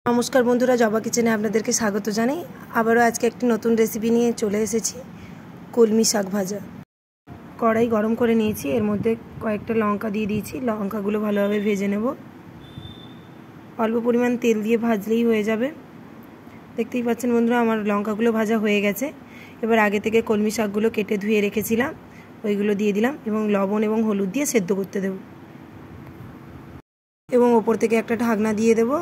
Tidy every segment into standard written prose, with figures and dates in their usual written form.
নমস্কার বন্ধুরা, জবা কিচেনে আপনাদেরকে স্বাগত জানাই। আবারও আজকে একটি নতুন রেসিপি নিয়ে চলে এসেছি, কলমি শাক ভাজা। কড়াই গরম করে নিয়েছি, এর মধ্যে কয়েকটা লঙ্কা দিয়ে দিয়েছি। লঙ্কাগুলো ভালোভাবে ভেজে নেব। অল্প পরিমাণ তেল দিয়ে ভাজলেই হয়ে যাবে। দেখতেই পাচ্ছেন বন্ধুরা, আমার লঙ্কাগুলো ভাজা হয়ে গেছে। এবার আগে থেকে কলমি শাকগুলো কেটে ধুয়ে রেখেছিলাম, ওইগুলো দিয়ে দিলাম এবং লবণ এবং হলুদ দিয়ে সেদ্ধ করতে দেব। এবং ওপর থেকে একটা ঢাকনা দিয়ে দেব।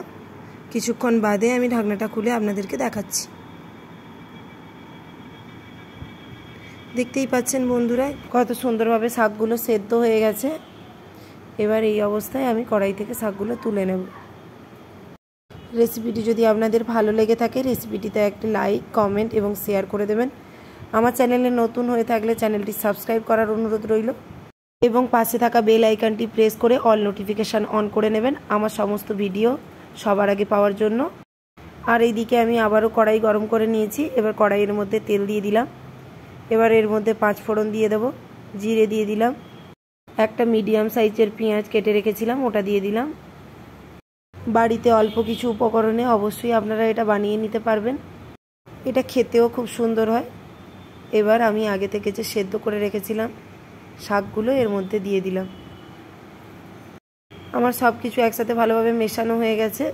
কিছুক্ষণ বাদে আমি ঢাকনাটা খুলে আপনাদেরকে দেখাচ্ছি। দেখতেই পাচ্ছেন বন্ধুরা, কত সুন্দরভাবে শাকগুলো সেদ্ধ হয়ে গেছে। এবার এই অবস্থায় আমি কড়াই থেকে শাকগুলো তুলে নেব। রেসিপিটি যদি আপনাদের ভালো লেগে থাকে, রেসিপিটিতে একটি লাইক, কমেন্ট এবং শেয়ার করে দেবেন। আমার চ্যানেলে নতুন হয়ে থাকলে চ্যানেলটি সাবস্ক্রাইব করার অনুরোধ রইল এবং পাশে থাকা বেল আইকনটি প্রেস করে অল নোটিফিকেশান অন করে নেবেন আমার সমস্ত ভিডিও সবার আগে পাওয়ার জন্য। আর এইদিকে আমি আবারও কড়াই গরম করে নিয়েছি। এবার কড়াইয়ের মধ্যে তেল দিয়ে দিলাম। এবার এর মধ্যে 5 ফোড়ন দিয়ে দেবো, জিরে দিয়ে দিলাম, একটা মিডিয়াম সাইজের পেঁয়াজ কেটে রেখেছিলাম ওটা দিয়ে দিলাম। বাড়িতে অল্প কিছু উপকরণে অবশ্যই আপনারা এটা বানিয়ে নিতে পারবেন, এটা খেতেও খুব সুন্দর হয়। এবার আমি আগে থেকে যে সেদ্ধ করে রেখেছিলাম শাকগুলো এর মধ্যে দিয়ে দিলাম। আমার সব কিছু একসাথে ভালোভাবে মেশানো হয়ে গেছে।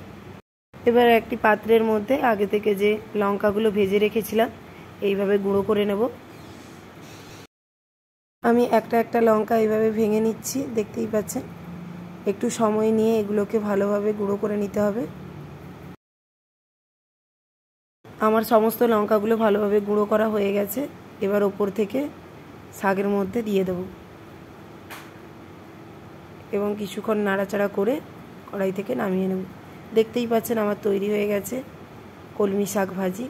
এবার একটি পাত্রের মধ্যে আগে থেকে যে লঙ্কাগুলো ভেজে রেখেছিলাম এইভাবে গুঁড়ো করে নেব। আমি একটা একটা লঙ্কা এইভাবে ভেঙে নিচ্ছি, দেখতেই পাচ্ছেন। একটু সময় নিয়ে এগুলোকে ভালোভাবে গুঁড়ো করে নিতে হবে। আমার সমস্ত লঙ্কাগুলো ভালোভাবে গুঁড়ো করা হয়ে গেছে। এবার ওপর থেকে শাকের মধ্যে দিয়ে দেব এবং কিছুক্ষণ নাড়াচাড়া করে কড়াই থেকে নামিয়ে নেব। দেখতেই পাচ্ছেন আমার তৈরি হয়ে গেছে কলমি শাক ভাজি।